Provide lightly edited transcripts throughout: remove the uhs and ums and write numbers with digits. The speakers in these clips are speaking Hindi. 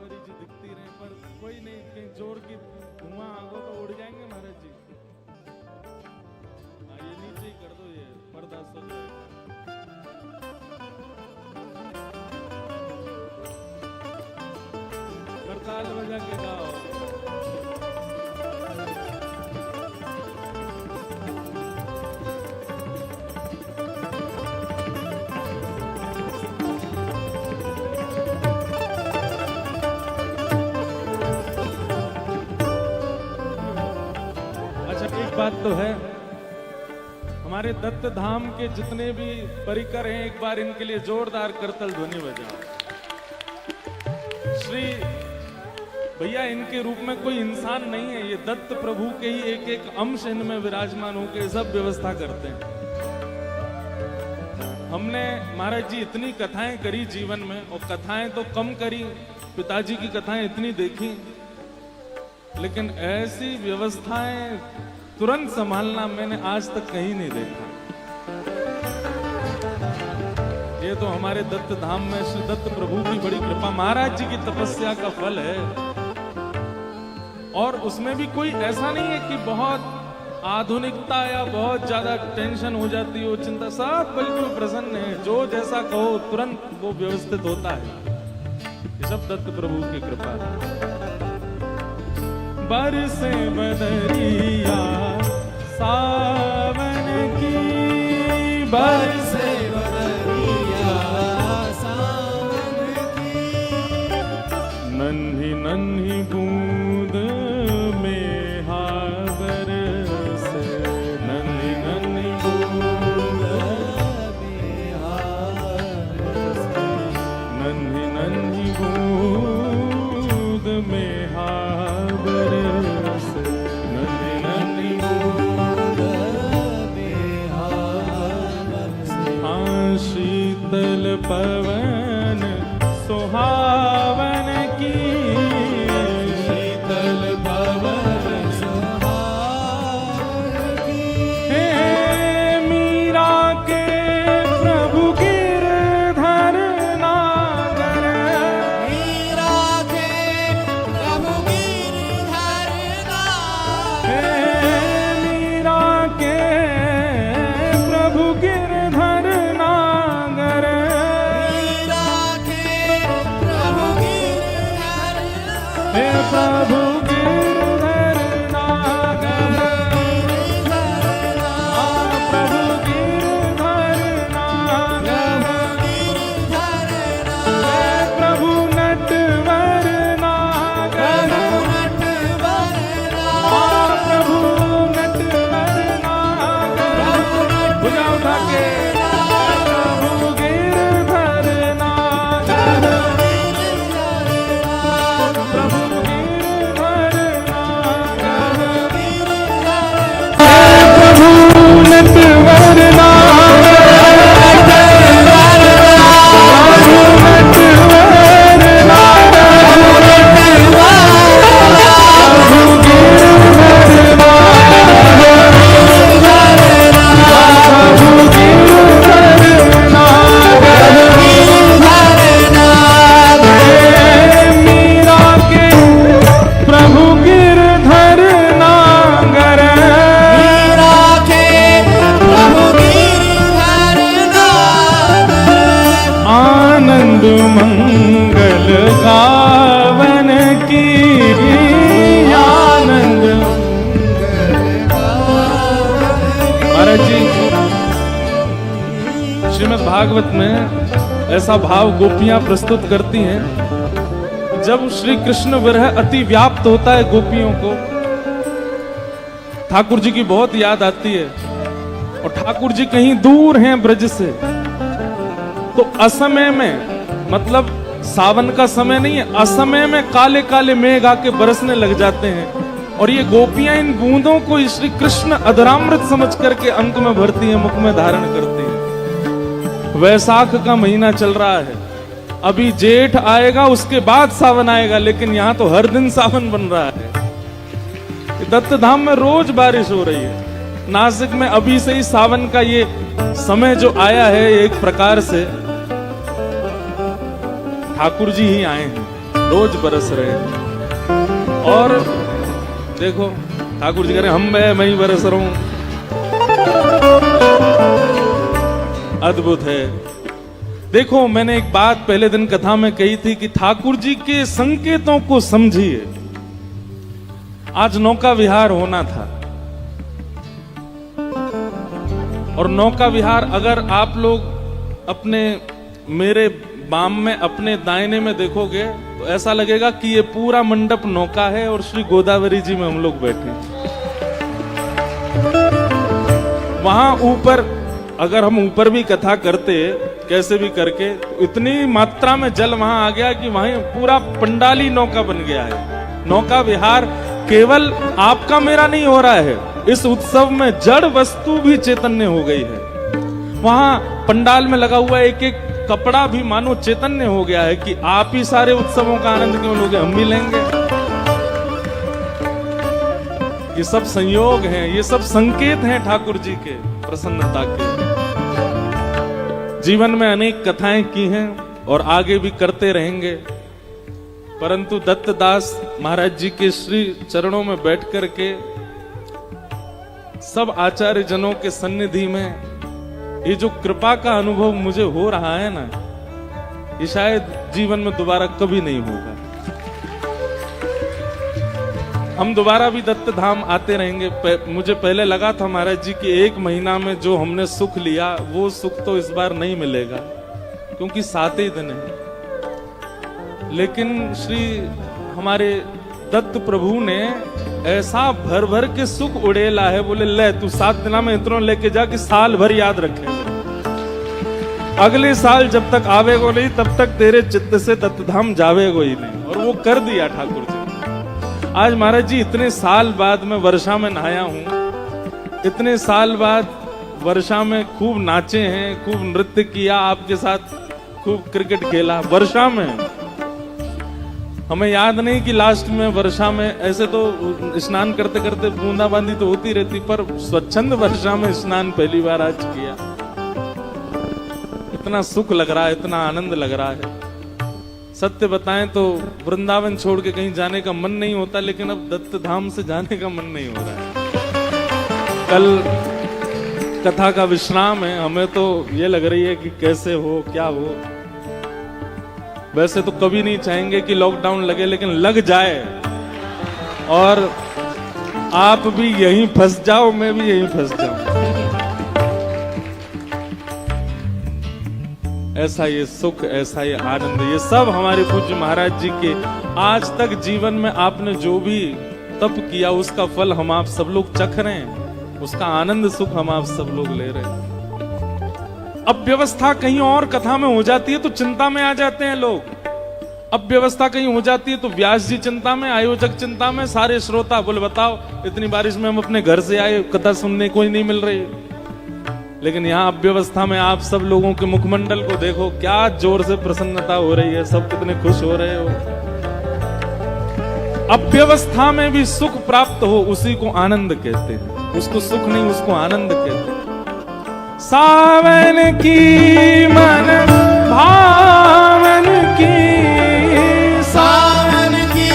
कुंवरी जी दिखती रहे, पर कोई नहीं, कहीं जोर की धुआं आ गो तो उड़ जाएंगे महाराज जी। हाँ, ये नीचे ही कर दो, ये पर्दा सो जाएगा। करताल बजा के गाओ। बात तो है, हमारे दत्त धाम के जितने भी परिकर हैं, एक बार इनके लिए जोरदार करतल ध्वनि बजाओ। श्री भैया, इनके रूप में कोई इंसान नहीं है, ये दत्त प्रभु के ही एक एक अंश इनमें विराजमान होकर सब व्यवस्था करते हैं। हमने महाराज जी इतनी कथाएं करी जीवन में, और कथाएं तो कम करी, पिताजी की कथाएं इतनी देखी, लेकिन ऐसी व्यवस्थाएं तुरंत संभालना मैंने आज तक कहीं नहीं देखा। ये तो हमारे दत्त धाम में श्री दत्त प्रभु की बड़ी कृपा, महाराज जी की तपस्या का फल है। और उसमें भी कोई ऐसा नहीं है कि बहुत आधुनिकता या बहुत ज्यादा टेंशन हो जाती हो, चिंता, सब बिल्कुल प्रसन्न है। जो जैसा कहो तुरंत वो व्यवस्थित होता है। ये सब दत्त प्रभु की कृपा है। बरसे बदरिया सावन की, बरसे बदरिया सावन की, नन्ही नन्ही बूंद में हावर से, नन्ही नन्ही बूंद में हावर से, नन्ही नन्ही बूंद में हावर से, नन्ही नन्ही बूंद में हावर से। हाँ, शीतल पवन सुहावन की, शीतल पवन सुहावन की, हे मीरा के प्रभु गिरधर नागर, मीरा के प्रभु गिरधर नागर, हे मीरा के प्रभु गिरधर नागर, हे प्रभु गिरधर नागर, प्रभु गिरधर नागर, हे प्रभु नटवर नागर, प्रभु नटवर नागर, भुजा उठा के, प्रभु गिरधर नागर, मंगल गावन की, आनंद महाराज जी। श्रीमद् भागवत में ऐसा भाव गोपियां प्रस्तुत करती हैं, जब श्री कृष्ण विरह अति व्याप्त होता है गोपियों को, ठाकुर जी की बहुत याद आती है, और ठाकुर जी कहीं दूर हैं ब्रज से, तो असमय में, मतलब सावन का समय नहीं है, असमय में काले काले मेघ आके बरसने लग जाते हैं, और ये गोपियां इन बूंदों को श्री कृष्ण अधरामृत समझ करके अंक में भरती हैं, मुख में धारण करती हैं। वैसाख का महीना चल रहा है, अभी जेठ आएगा, उसके बाद सावन आएगा, लेकिन यहाँ तो हर दिन सावन बन रहा है। दत्त धाम में रोज बारिश हो रही है। नासिक में अभी से ही सावन का ये समय जो आया है, एक प्रकार से ठाकुर जी ही आए हैं। रोज बरस रहे हैं। और देखो ठाकुर जी कह रहे मैं ही बरस रहा हूं। अद्भुत है। देखो मैंने एक बात पहले दिन कथा में कही थी कि ठाकुर जी के संकेतों को समझिए। आज नौका विहार होना था और नौका विहार अगर आप लोग अपने मेरे बाम में अपने दाहिने में देखोगे तो ऐसा लगेगा कि ये पूरा मंडप नौका है और श्री गोदावरी जी में हम लोग बैठे हैं। वहां ऊपर अगर हम ऊपर भी कथा करते कैसे भी करके तो इतनी मात्रा में जल वहां आ गया कि वहीं पूरा पंडाली नौका बन गया है। नौका विहार केवल आपका मेरा नहीं हो रहा है, इस उत्सव में जड़ वस्तु भी चैतन्य हो गई है। वहां पंडाल में लगा हुआ एक एक कपड़ा भी मानो चैतन्य हो गया है कि आप ही सारे उत्सवों का आनंद क्यों लोगे, हम भी लेंगे। ये सब संयोग हैं, ये सब संकेत हैं ठाकुर जी के प्रसन्नता के। जीवन में अनेक कथाएं की हैं और आगे भी करते रहेंगे, परंतु दत्तदास महाराज जी के श्री चरणों में बैठ करके सब आचार्य जनों के सन्निधि में ये जो कृपा का अनुभव मुझे हो रहा है ना, ये शायद जीवन में दोबारा कभी नहीं होगा। हम दोबारा भी दत्त धाम आते रहेंगे। मुझे पहले लगा था महाराज जी कि 1 महीना में जो हमने सुख लिया वो सुख तो इस बार नहीं मिलेगा, क्योंकि 7 ही दिन है। लेकिन श्री हमारे दत्त प्रभु ने ऐसा भर भर के सुख उड़ेला है, बोले ले तू 7 दिना में इतना लेके जा कि साल भर याद रखे। अगले साल जब तक आवेगो नहीं तब तक तेरे चित्त से दत्त धाम जावेगो ही नहीं। और वो कर दिया ठाकुर जी। आज महाराज जी इतने साल बाद मैं वर्षा में नहाया हूं, इतने साल बाद वर्षा में खूब नाचे हैं, खूब नृत्य किया आपके साथ, खूब क्रिकेट खेला वर्षा में। हमें याद नहीं कि लास्ट में वर्षा में, ऐसे तो स्नान करते करते बूंदाबांदी तो होती रहती, पर स्वच्छंद वर्षा में स्नान पहली बार आज किया। इतना सुख लग रहा है, इतना आनंद लग रहा है। सत्य बताएं तो वृंदावन छोड़ के कहीं जाने का मन नहीं होता, लेकिन अब दत्त धाम से जाने का मन नहीं हो रहा है। कल कथा का विश्राम है, हमें तो ये लग रही है कि कैसे हो क्या हो। वैसे तो कभी नहीं चाहेंगे कि लॉकडाउन लगे, लेकिन लग जाए और आप भी यहीं फंस जाओ, मैं भी यहीं फंस जाऊं। ऐसा ये सुख, ऐसा ये आनंद, ये सब हमारे पूज्य महाराज जी के आज तक जीवन में आपने जो भी तप किया उसका फल हम आप सब लोग चख रहे हैं, उसका आनंद सुख हम आप सब लोग ले रहे हैं। अब व्यवस्था कहीं और कथा में हो जाती है तो चिंता में आ जाते हैं लोग। अब व्यवस्था कहीं हो जाती है तो व्यास जी चिंता में, आयोजक चिंता में, सारे श्रोता बोले बताओ इतनी बारिश में हम अपने घर से आए, कथा सुनने कोई नहीं मिल रही। लेकिन यहाँ अव्यवस्था में आप सब लोगों के मुखमंडल को देखो, क्या जोर से प्रसन्नता हो रही है, सब कितने खुश हो रहे हो। अव्यवस्था में भी सुख प्राप्त हो उसी को आनंद कहते हैं, उसको सुख नहीं उसको आनंद कहते हैं। सावन की मन भावन की, सावन की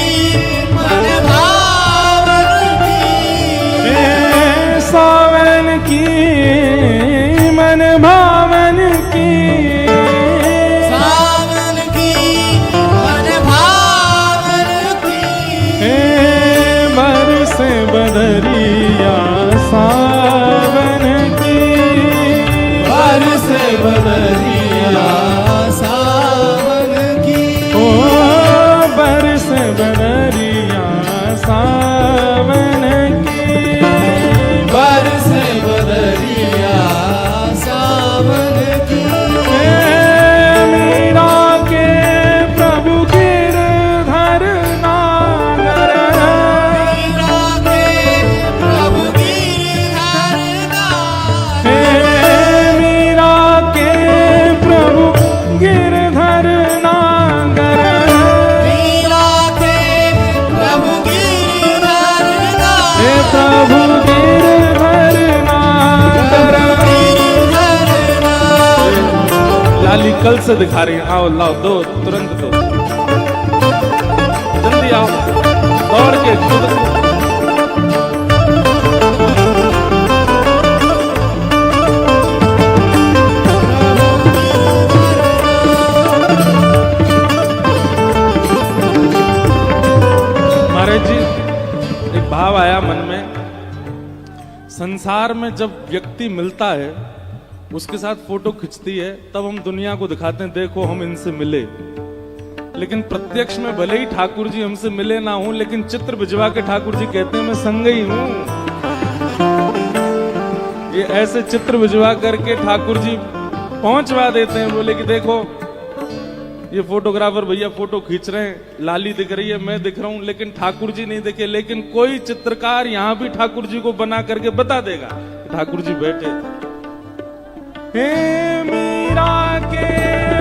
मन भावन की, सावन की मन भावन की, सावन की मन भावन की, बरसे बदरिया सावन की, बरसे बदरिया सावन की, ओ बरसे बदरिया सावन की, बरसे बदरिया सावन की। मीरा के प्रभु गिरधर नागर, मीरा के प्रभु गिरधर नागर, मीरा के प्रभु गिरधर नागर, मीरा के प्रभु गिरधर नागर, प्रभु गिरधर नागर। गिरधर नागर। लाली कल से दिखा रही है, आओ लाओ दो, तुरंत दो। जल्दी आओ दौड़ के कूद। महाराज जी, एक भाव आया मन में, संसार में जब व्यक्ति मिलता है उसके साथ फोटो खिंचती है तब हम दुनिया को दिखाते हैं देखो हम इनसे मिले, लेकिन प्रत्यक्ष में भले ही ठाकुर जी हमसे मिले ना हूं, लेकिन चित्र भिजवा के ठाकुर जी कहते हैं मैं संग ही हूं। ये ऐसे चित्र भिजवा करके ठाकुर जी पहुंचवा देते हैं, बोले कि देखो ये फोटोग्राफर भैया फोटो खींच रहे हैं, लाली दिख रही है, मैं दिख रहा हूं, लेकिन ठाकुर जी नहीं दिखे। लेकिन कोई चित्रकार यहां भी ठाकुर जी को बना करके बता देगा ठाकुर जी बैठे हे मीरा के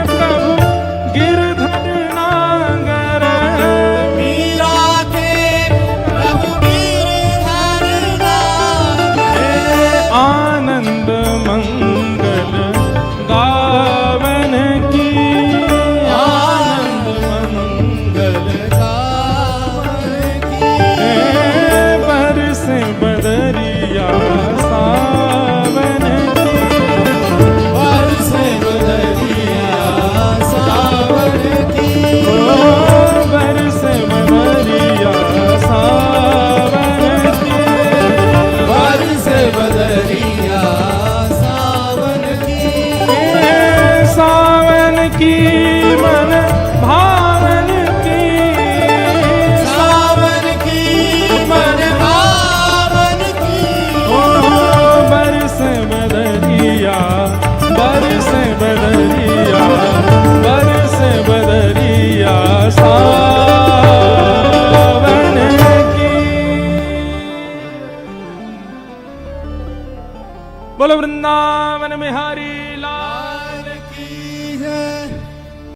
प्रभु गिरधर नागर, मीरा के प्रभु गिरधर नागर, आनंद मंगल गावन की, आनंद मंगल गावन की, बरसे बदरिया सावन की, बरसे बदरिया सावन की, बरसे बदरिया सावन की, बरसे बदरिया सावन की, सावन की मन भावन की, सावन की मन भावन की, बरसे बदरिया, बरसे बदरिया, बरसे बदरिया सावन की। बोलो वृंदावन बिहारी लाल की जय।